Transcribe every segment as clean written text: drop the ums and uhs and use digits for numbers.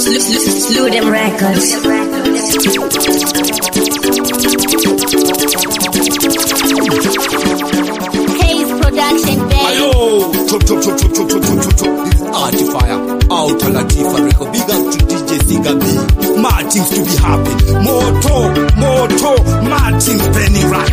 Slew them records. Hayes Production, baby. Ayo, chop. It's Artifier, Outer Latifa record. Big up to DJ Siga B. Martins to be happy. Moto, Martins Penny Rat.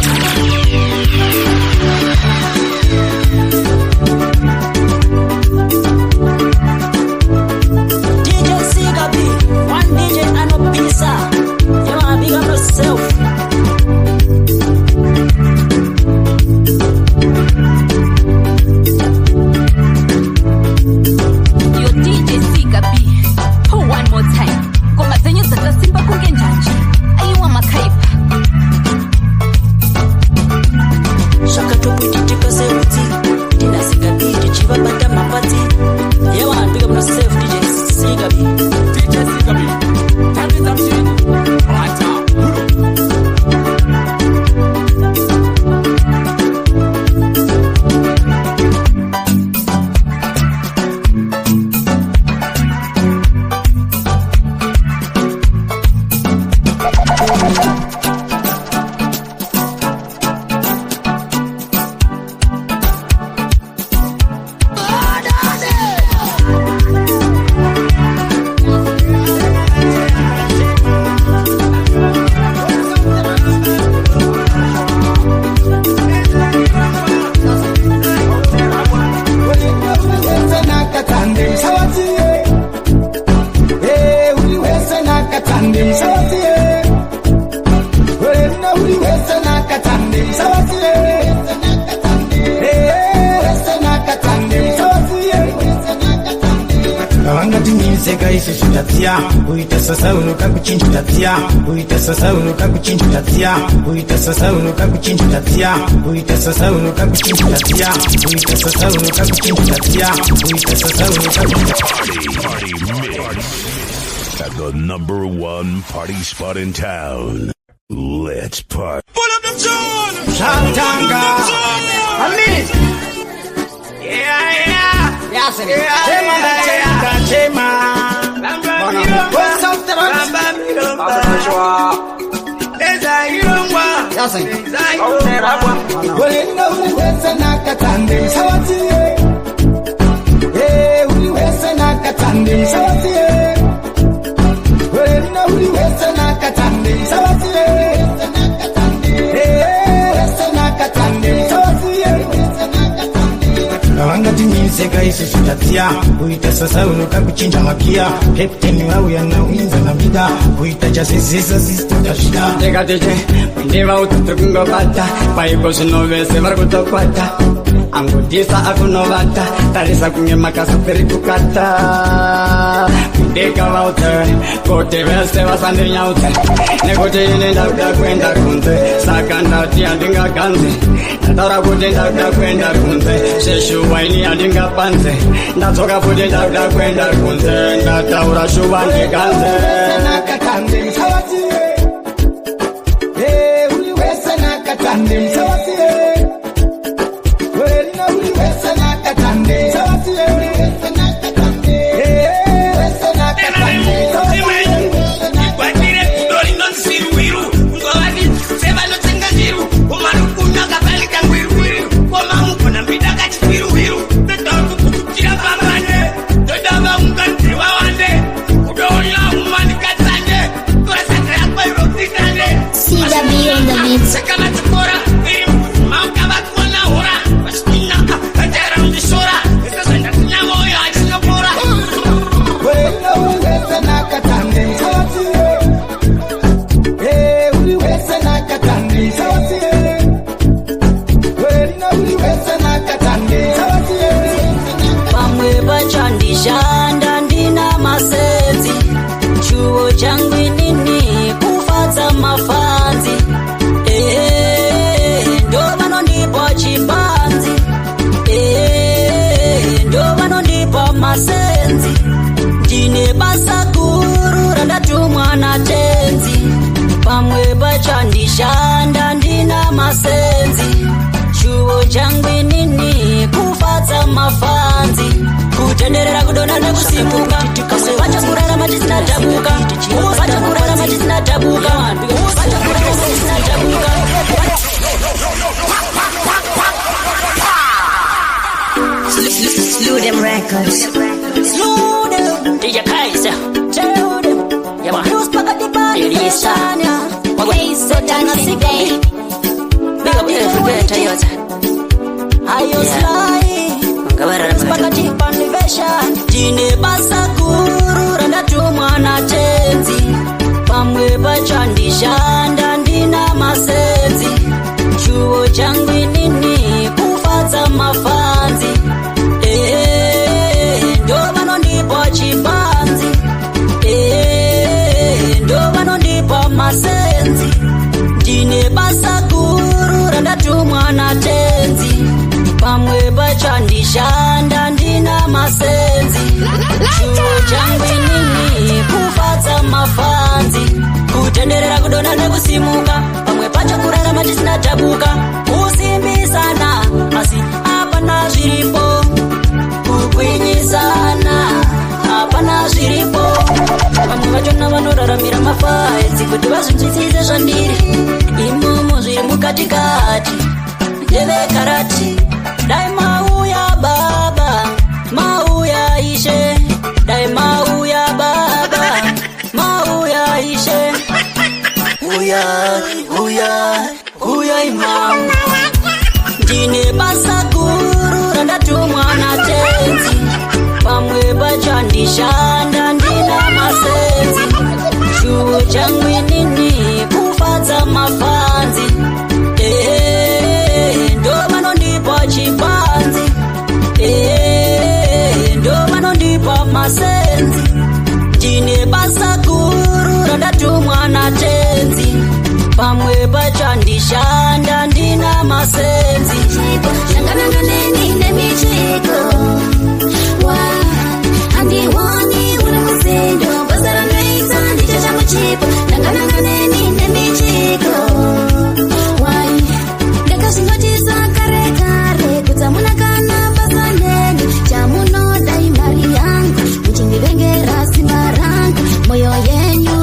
At the number one party spot in town. Let's party. Pull up the tune! Shatanga! Amis! Yeah! Yes, Chema! What's up, the Seka isi shitatia Uita sasa unuka kuchinja makia Hepteni wau ya na uinza na mida Uita jasisisa sista shida Teka teche Ndiva ututukungo bata Paiko sinovese varkuto kwata Angudisa akunovata Tarisa kunge makasa perikukata Ndeka vaute Kote veste vasande nyaute Nekote ine ndauda kwenda kunze Saka ndauti andinga kanze Nataura kute ndauda kwenda kunze Sheshu waini andinga panze Ndatoka kute ndauda kwenda kunze Ndataura shuwa ndiganze Nakatande msawatie uliweza nakatande msawatie Chandishanda ndina masenzi chuo changu nini kufata mafanzi kutenderera kudona nekusimuka wacha kurara majisina DJ Kaiser. Yaba. Elisa. Case production day. Big up everywhere Toyota. Ayo slide. Spaghetti panivation. Jine basakuru randa tumwana tenzi. Pamwe pachandishanda ndina masenzi. Chuo changu nini kufatsa mafanzi. Ndo vanondipa chipanzi. Ndo vanondipa masenzi. Ndine basakuru randa tumwana tenzi. Pamwe pachandishanda ndina masenzi. Chuo changu nini kufatsa mafanzi. Kutenderera kudona nekusimuka. Pamwe pacha kurarama tisina tabuka. Kusimbisana asi apana zviripo. Kugwinyisana apana zviripo. Vamwe vachona vanoraramira mafaedzi kuti vazvinzwisise zvandiri. Imomo zviri mukatikati yevekarati. Dai mauya baba, mauya ishe. Dai mauya baba, mauya ishe. Uya imam. Ndine basakuru randa tumwana tenzi. Pamwe pachandishanda ndina masenzi. Chuo changu nini kufatsa mafanzi. Ndo vanondipa chipanzi. Ndo vanondipa masenzi. Ndine basakuru randa tumwana tenzi. Pamwe pachandishanda ndina masenzi. Shangana neni nemichiko. Handiwani ule musindo. Basara nweita ndicho changu chipo. Shangana neni nemichiko. Ndakashingotisa kare kare. Kutamuna kana basa neni. Chamuno dai mari yangu. Mchindivengera simba rangu. Moyo yenyu.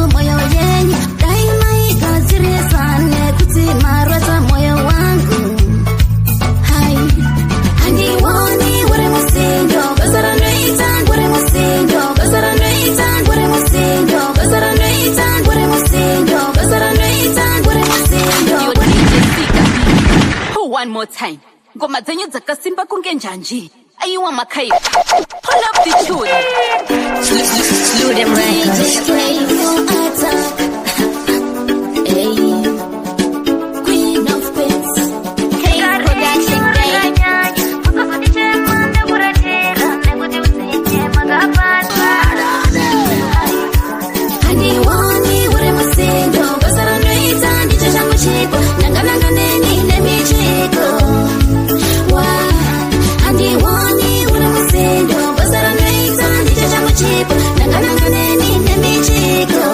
Daima ikaziresane kuti marwata moyo wangu. Hai. Handiwani ure musindo. Basara nweita ure musindo. Basara nweita ure musindo. Basara nweita ure musindo. Basara nweita ure musindo. One more time. Ngoma zenyu dzakasimba kunge njanji. Ayiwa makai. Pull up the tune. Slew them records. Queen of Queens. Case production day. Handiwani ure musindo. Basara nweita ndicho changu chipo. Nanga neni nemichiko. Handiwani ure musindo. Basara nweita ndicho changu chipo. Nanga neni nemichiko.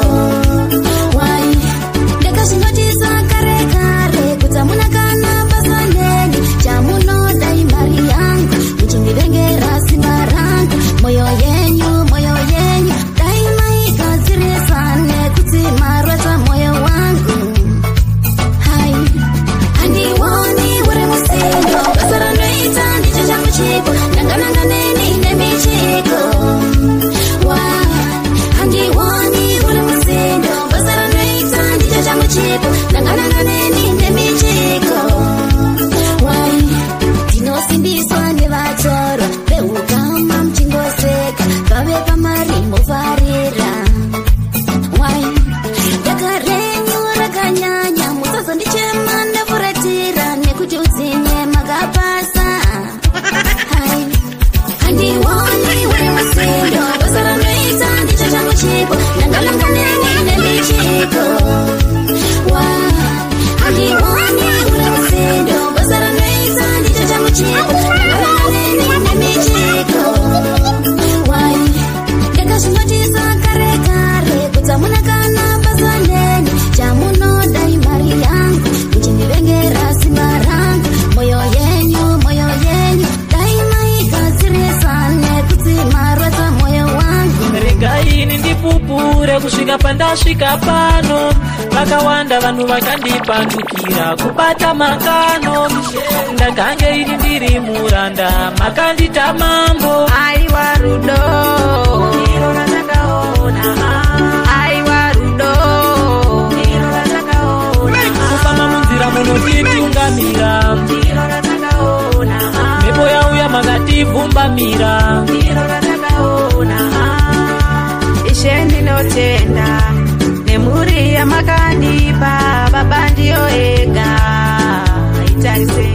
Ndakashingotisa kare kare. Kutamuna kana basa neni. Chamuno dai mari yangu. Mchindivengera simba rangu. Moyo yenyu. Daima ikaziresane kuti marwata moyo wangu. Hai. Handiwani ure musindo. Basara nweita ndicho changu chipo. Nanga neni nemichiko. Handiwani ure musindo. Basara nweita ndicho changu chipo. Nanga neni nemichiko. Tinosimbiswa nevatoro veukama mchingoseka. Vave pamarimo varira. Dakarenyu rakanyanya. Musazondichema ndafuratira. Nekuti udzinye makapasa. Hai. Handiwani ure musindo. Basara nweita ndicho changu chipo. Nanga neni nemichiko. Handiwani ure musindo. Basara nweita ndicho changu chipo. Nanga neni nemichiko. Ndakashingotisa kare kare. Kutamuna kana basa neni. Chamuno dai mari yangu. Mchindivengera simba rangu. Moyo yenyu. Daima ikaziresane kuti marwata moyo wangu. Regaini ndipupure kusvika pandasvika pano. Vakawanda vanhu vakandipandukira kubata makano. Ndakange ini ndiri muranda makandita mambo. Aiwa rudo. itarise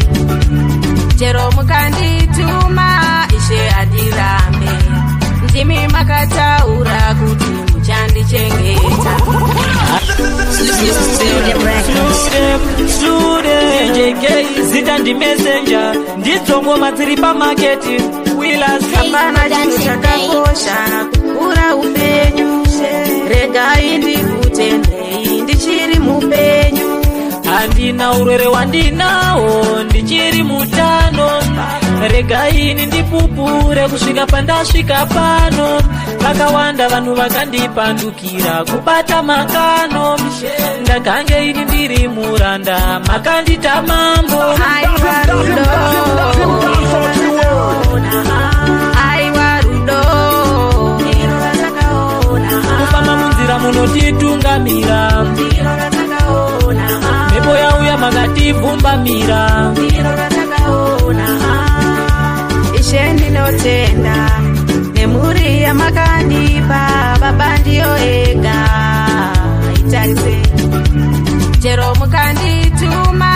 chero mukandituma ishe adirambe ndimi makataura kuti muchandichengeta Student JK zita ndi messenger ndidzongoma dziri pamaketi hapana chinhu chakakosha kukura upenyu regai ndikutendei ndichiri mupenyu handina urwere wandinawo ndichiri mutano regai ini ndipupure kusvika pandasvika pano vakawanda vanhu vakandipandukira kubata makano ndakange ini ndiri muranda makandita mambo aiwa rudo kufamba munzira munotitungamira mhepo yauya makativhumbamira ishe ndinotenda nemhuri yamakandipa baba ndiyo ega itarise chero mukandituma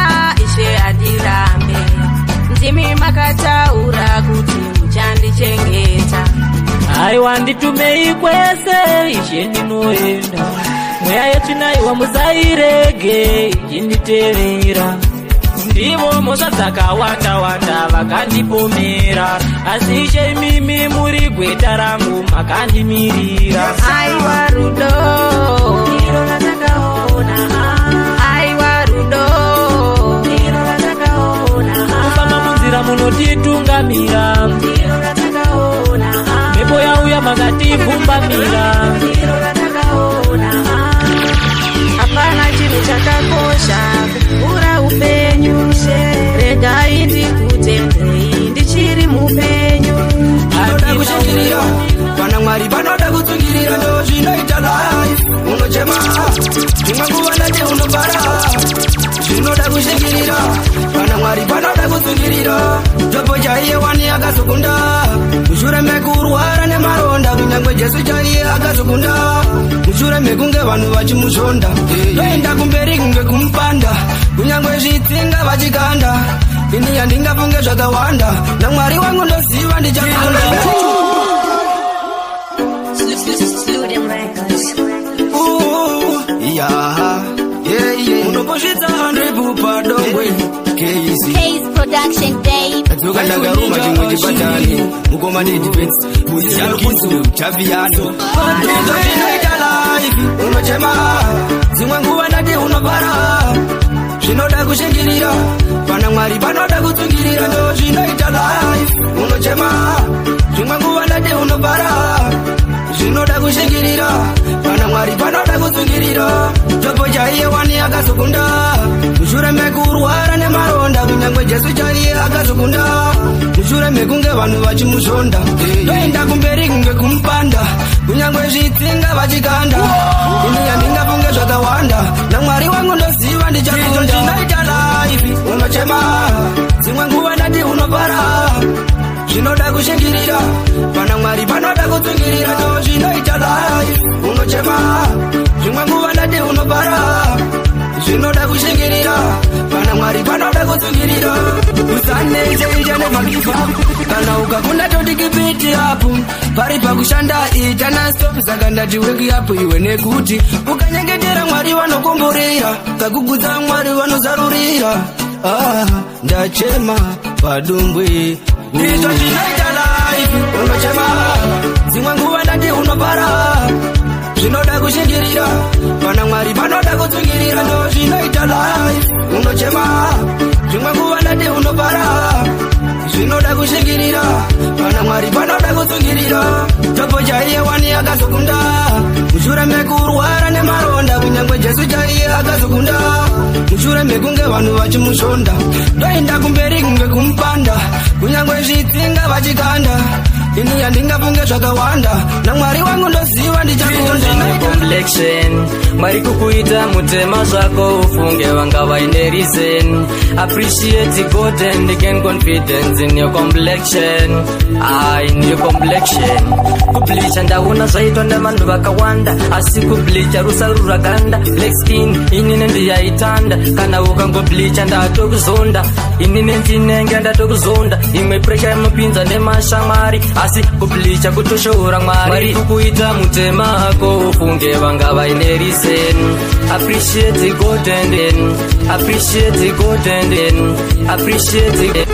ishe adirambe ndimi makataura kuti muchandichengeta aiwa nditumei kwese ishe ndinoenda mweya yetinayiwa musairege ichinditeerera ndivo mhosva dzakawanda-wanda vakandipomera asi ishe imimi muri gweta rangu makandimirira aiwa rudo aiwa rudo kufamba munzira munotitungamira mhepo yauya makativhumbamira hapana chinhu chakakosha kukura upenyu regai ndikutendei ndichiri mupenyu Anoda kushingirira kana Mwari panoda kutsungirira ndo zvinoita life unochema imwe nguva ndati unobara zvinoda kushingirira kana Mwari panoda kutsungirira jopo chaiye wani akazokunda mushure mekurwara nemaronda kunyangwe Jesu chaiye akazokunda mushure mekunge vanhu vachimuzvonda toenda kumberi kunge kumupanda kunyangwe zvitsinga vachikanda ini handingafunge zvakawanda naMwari wangu ndoziva ndichakunda unopozvidza andrepupa dongwe Case production babe. adzoka ndakaruma chimwe chipatani mukoma nedefense uziyalukiso chaviyano zvinoita life unochema dzimwe nguva ndati unobara zvinoda kushingirira pana Mwari panoda kutsungirira ndo zvinoita life unochema zvimwe nguva ndati unobara zvinoda kushingirira pana Mwari panoda kutsungirira jopo chaiye wani akazokunda mushure mekurwara nemaronda kunyangwe Jesu chaiye akazokunda mushure mekunge vanhu vachimuzvonda toenda kumberi kunge kumupanda kunyangwe zvitsinga vachikanda ini handingafunge zvakawanda naMwari wangu ndoziva ndichakunda zvinoita life unochema dzimwe nguva ndati unobara zvinoda kushingirira pana Mwari panoda kutsungirira ndo zvinoita life unochema zvimwe nguva ndati unobara zvinoda kushingirira pana Mwari panoda kutsungirira usaneicheija nemakifa kana ukakunda todikipiti apo pari pakushanda ita naso saka ndati weki apo iwe nekuti ukanyengetera Mwari vanokomborera kakugudza Mwari vanozarurira ndachema padumbwe ndizvo zvinoita life unochema dzimwe nguva ndati unobara zvinoda kushingirira pana Mwari panoda kutsungirira ndo zvinoita life unochema zvimwe nguva ndati unobara zvinoda kushingirira pana Mwari panoda kutsungirira jopo chaiye wani akazokunda mushure mekurwara nemaronda kunyangwe Jesu chaiye akazokunda mushure mekunge vanhu vachimuzvonda toenda kumberi kunge kumupanda kunyangwe zvitsinga vachikanda ini handingafunge zvakawanda naMwari wangu ndoziva ndichakunda complexion Mwari kukuita mutema zvako ufunge vanga vaine reason. Appreciate God and gain confidence in your complexion. In your complexion. Kubleacha ndaona zvaitwa nevanhu vakawanda, asi kubleacha rusaru rakanda. Black skin inini ndiyaitanda, kana ukangobleacha ndatokuzonda. Inini ndinenge ndatokuzonda, imwe pressure inopinza nemashamwari, asi kubleacha kutoshoora Mwari. Mwari kukuita mutema hako ufunge vanga vaine reason. Appreciate God and then appreciate God and then appreciate it.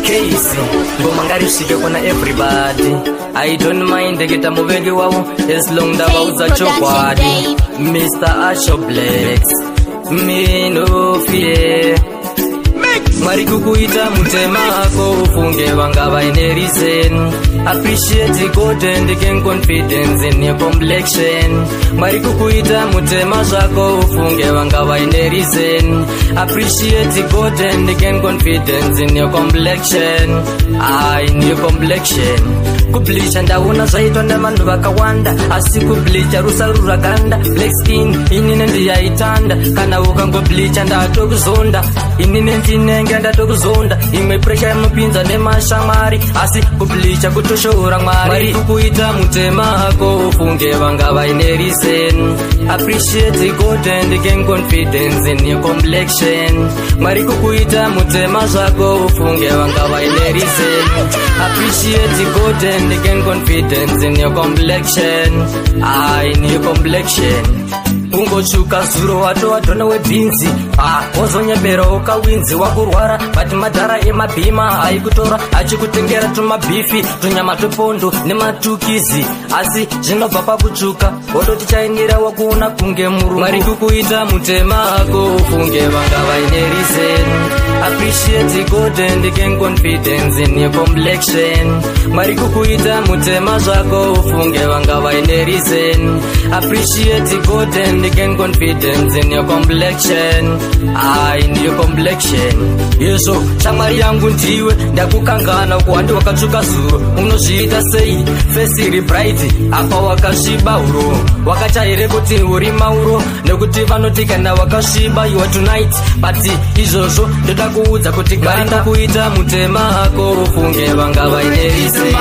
Casey, ngoma ngarishike kona everybody. I don't mind ngeta muvengi wavo as long ndavaudza chokwadi. Mr. Asho Blacks, me no fear. Mwari kukuita mutema hako ufunge vanga vaine reason. Appreciate God and gain confidence in your complexion. Mwari kukuita mutema zvako ufunge vanga vaine reason. Appreciate God and gain confidence in your complexion. In your complexion. Kubleacha ndaona zvaitwa nevanhu vakawanda, asi kubleacha rusaru rakanda. Black skin inini ndiyaitanda, kana ukangobleacha ndatokuzonda. Inini ndinenge ndatokuzonda, imwe pressure inopinza nemashamwari, asi kubleacha kutoshoora Mwari. Mwari kukuita mutema hako ufunge vanga vaine reason. Appreciate God and gain confidence in your complexion. Mwari kukuita mutema zvako ufunge vanga vaine reason. Appreciate God and gain confidence in your complexion. In your complexion. Ungochuka zuro wato webinzi, wozonyembera ukawinzi wakurwara, but madhara emabhima haikutora achikutengera tumabifi tunyama twepondo nematukizi, asi zvinobva pakutsvuka wototi chainira wakuona kunge murungu. Mwari kukuita mutema hako ufunge vanga vaine reason. Appreciate God and gain confidence in your complexion. Mwari kukuita mutema zvako ufunge vanga vaine reason. Appreciate God and gain confidence in your complexion. In your complexion. Yeso shamwari yangu ndiwe, ndakukangana kuwandi wakatsvuka zuro. Unozviita sei face iri bright, apa wakasviba uro. Wakachaire kuti uri mauro, nekuti vanoti kana wakasviba you are tonight. But izvozvo ndoda kuudza kuti ganda kuita mutema hako ufunge vanga vaine reason.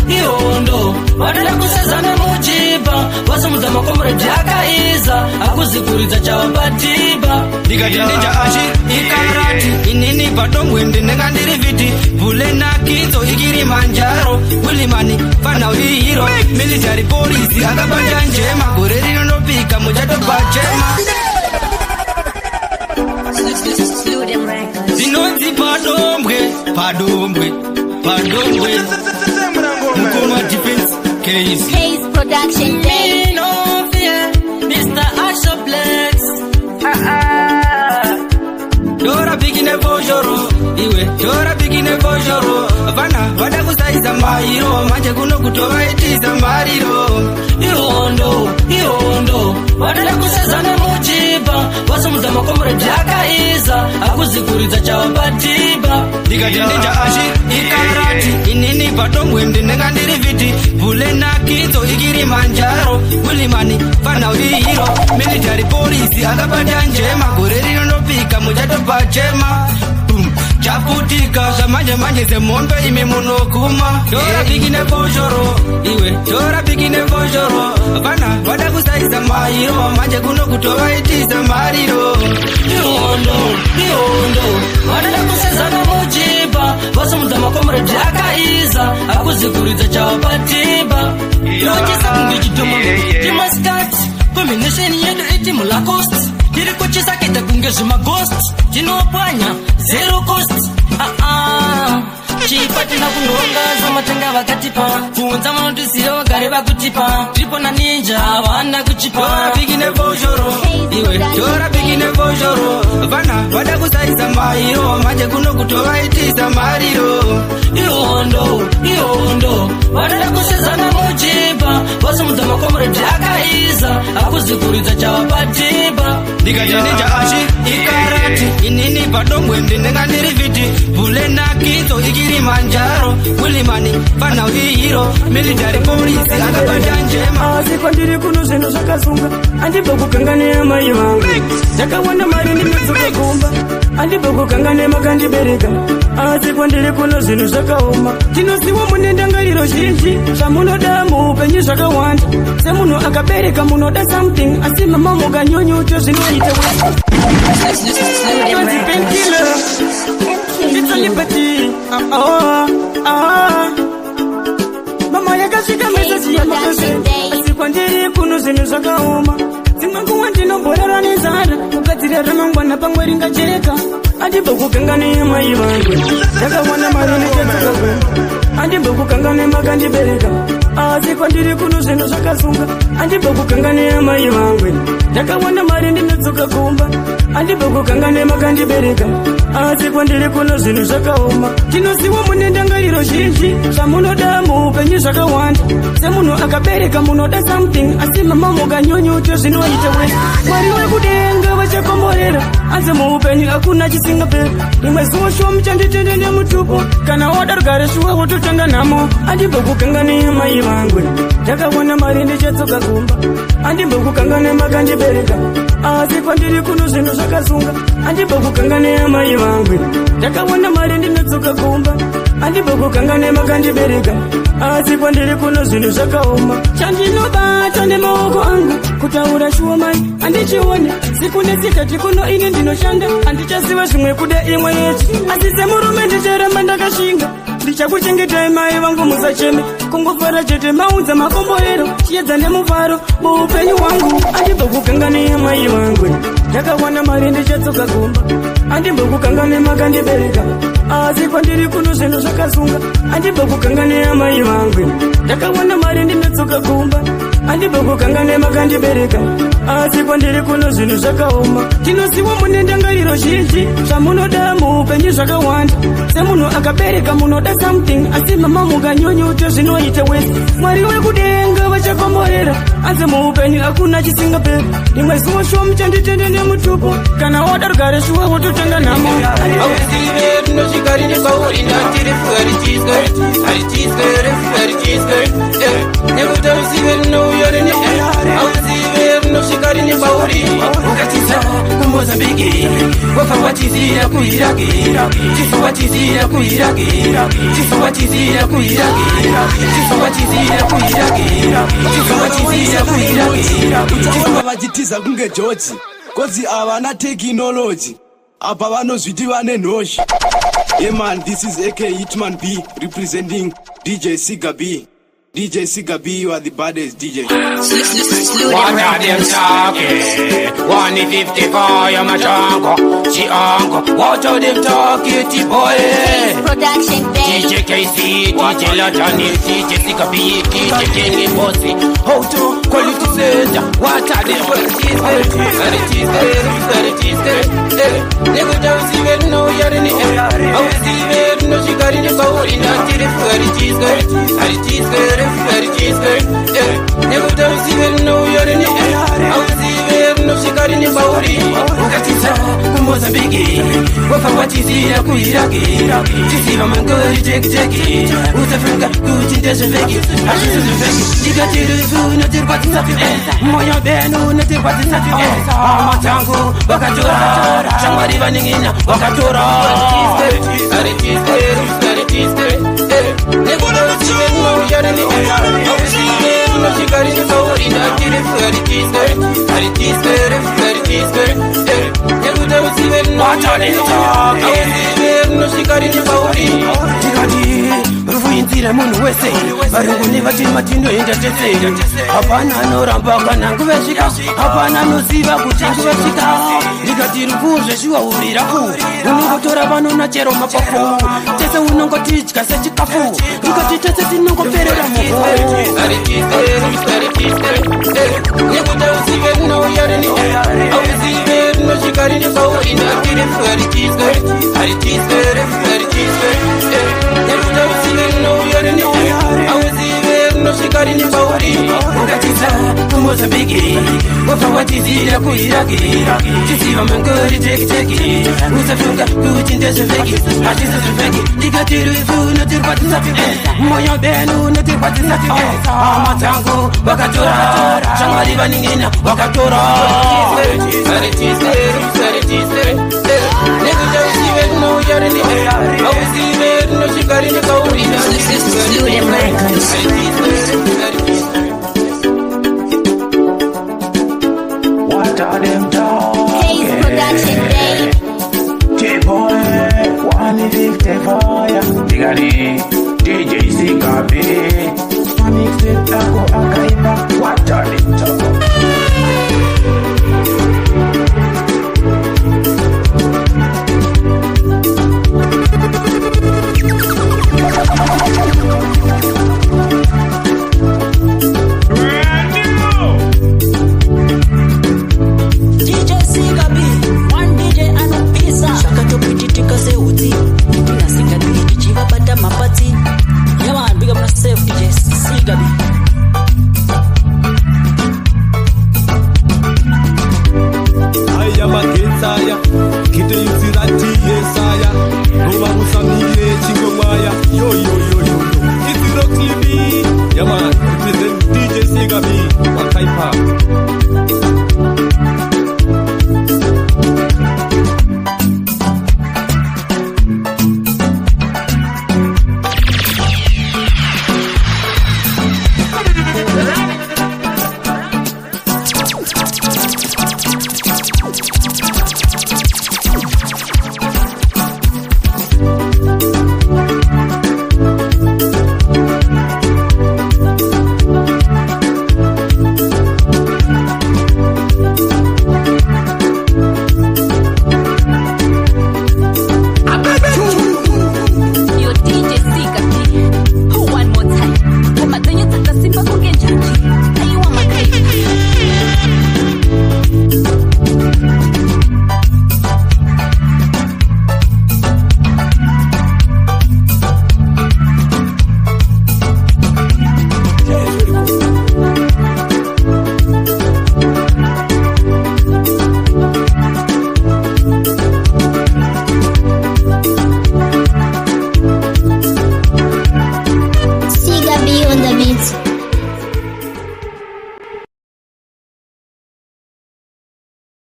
Ihondo vanoda kusezana mujiba, vasumudza makomredi akaiza, akuzikuridza chavapatiba. Ndikati ndinja ashi ikarati, inini patongwe ndinenga ndiri viti. Vule nakidzo ikiri manjaro, Wilimani fana hero. Military police akabanja njema, gore rinopika muchatopa chema. Zinonzi padombwe Mkoma defense Case production Me no fear Mr. Asho Blacks. Dora bigine bojoro, iwe dora bigine bojoro. Vana vada kusaiza mahiro, manje kuno kutova itiza mariro. Ihondo vanoda kusezana mujiba, vasumudza makomredi akaiza, akuzikuridza chavapatiba. Ndikati ndinja ashi ikarati, inini patongwe ndinenga ndiri viti. Vule nakidzo ikiri manjaro, Wilimani fana hero. Military police akabanja njema, gore rinopika muchatopa chema. Chaputika zamanje zemombe ime munokuma. Dora bigine bojoro, iwe dora bigine bojoro. Vana vada kusaiza mahiro, manje kuno kutova itiza mariro. Ihondo vanoda kusezana mujiba, vasumudza makomredi akaiza, akuzikuridza chavapatiba. Yochisa kunge chitomo timaskati, combination yedu iti mulacost. Tiri kuchisa kita kunge zvimaghost, tinopwanya zero cost. Chipati na kundongaza matenga vakatipa, kuunza munotisiya vagare vakutipa. Tripo na ninja havana kuchipa. Dora bigine bojoro, iwe dora bigine bojoro. Vana vada kusaiza mahiro, manje kuno kutova itiza mariro. Ihondo vanoda kusezana mujiba, vasumudza makomredi akaiza, akuzikuridza chavapatiba. Ndikati ndinja ashi ikarati, ikarati inini padomwe ndinenga ndiri vhiti bhule nakidzo ikiri manjaro wilimani fanhau ihiro military police akabata njema asi kwandiri kuno zvinhu zvakasunga andibva kukanganira mai vangu ndakawanda mari ndinodzoka kumba andibva kukanganira makandibereka asi kwandiri kuno zvinhu zvakaoma tinoziva mune ndangariro zhinji zvamunoda muupenyu zvakawanda semunhu akabereka munoda something asi mama mukanyonyuto zvinoita mama yakasvika meseji yamakase asi kwandiri kuno zvinhu zvakaoma dzimwe nguva ndinomborara nenzara kugadzira ramangwana pamwe ringajeka andibva kukanganira mai vangu ndakawana mari nechedzakagoma andibva kukanganira makandibereka asi kwandiri kuno zvinhu zvakasunga andibva kukanganira mai vangu ndakawana mari ndinodzoka kumba andibva kukanganira makandibereka asi kwandiri kuno zvinhu zvakaoma tinoziva mune ndangariro zhinji zvamunoda muupenyu zvakawanda semunhu akabereka munoda something asi mama mukanyonyuto zvinoita wese mwari wekudenga vachakomborera asi muupenyu hakuna chisingaperi rimwe zuva shuwa muchanditende nemutupo kana wada rugare shuwa wototanga nhamo andibva kukanganira mai vangu ndakawana mari ndichatsoka kumba andibva kukanganira makandibereka asi kwandiri kuno zvinhu zvakasunga andibva kukanganira mai vangu ndakawana mari ndinodzoka kumba andibva kukanganira makandibereka asi kwandiri kuno zvinhu zvakaoma chandinobata nemaoko angu kutaura shuwa mai handichione siku nesikati kuno ini ndinoshanda handichaziva zvimwe kuda imwe yechi asi semurume ndicharamba ndakashinga ndichakuchengetai mai vangu musacheme kungofara chete maudza makomborero chiedza nemufaro muupenyu hwangu andibva kukanganira mai vangu ndakawana mari ndichatsoka kumba andibva kukanganira makandibereka asi kwandiri kuno zvinhu zvakasunga andibva kukanganira mai vangu ndakawana mari ndinodzoka kumba andibva kukanganira makandibereka asi kwandiri kuno zvinhu zvakaoma tinoziva mune ndangariro zhinji zvamunoda muupenyu zvakawanda semunhu akabereka munoda something asi mama mukanyonyuto zvinoita wese mwari wekudenga vachakomborera asi muupenyu hakuna chisingaperi rimwe zuva shuwa muchanditende nemutupo kana wada rugare shuwa wototanga nhamo Shikarini bauri ukatiza kumozambiki wafa watizira kuiraki tifa watizira kuiraki tifa watizira kuiraki tifa watizira kuiraki tifa watizira kuiraki tifa vachitiza kunge George kozi avana technology apa vanozviti vane nhoshi. Yeah man, this is AK Hitman B representing DJ Siga B. DJ Siga B, you are the baddest DJ. What are them talking? 150 for your machango, Chiango. What are them talking, T-boy? Production DJ KC, DJ Lajani, DJ Siga B, DJ Kenny Bossy. How to quality center? What are them qualities? Never don't even know you're in the air. I was even know she got in the bowl in the never don't even know you're in the air. I was even know she got in the body. Ukatiza kumozambiki wafa watizira kuiraki tisiva mangori jeki utafrika kuti ndezveveki azvizveveki tikatirizu notirkwatisa moyo benu notirkwatisa hama tangu vakatora shamwari vaning'ina vakatora rufuinzira munhu wese varungu nevati matinoenda tese hapana anoramba kana nguvesvika hapana anoziva kuti nguvesvika ndikati rukuzveshuwa uriraku unongotora vanona chero mapafu tese unongotidya sechikafu ndikati tese tinongoperera muhu nosvikari nepauri ukatiza kumozambiki wabva watizira kuiraki tiziva mangori tekiteki usafunga kuti ndezveveki hazvisi zveveki ndikatiruifu notirikwatisapike moyo benu notirikwatisapike hama dzangu vakatora shamwari vaningina vakatora nekuchauzive rinouyariniwe auzive rinosvikari nekauri What are them talking? Hayes Production Day. J-Boy, 155. Digani, DJ Sigabi. Mixtape tako akaimba.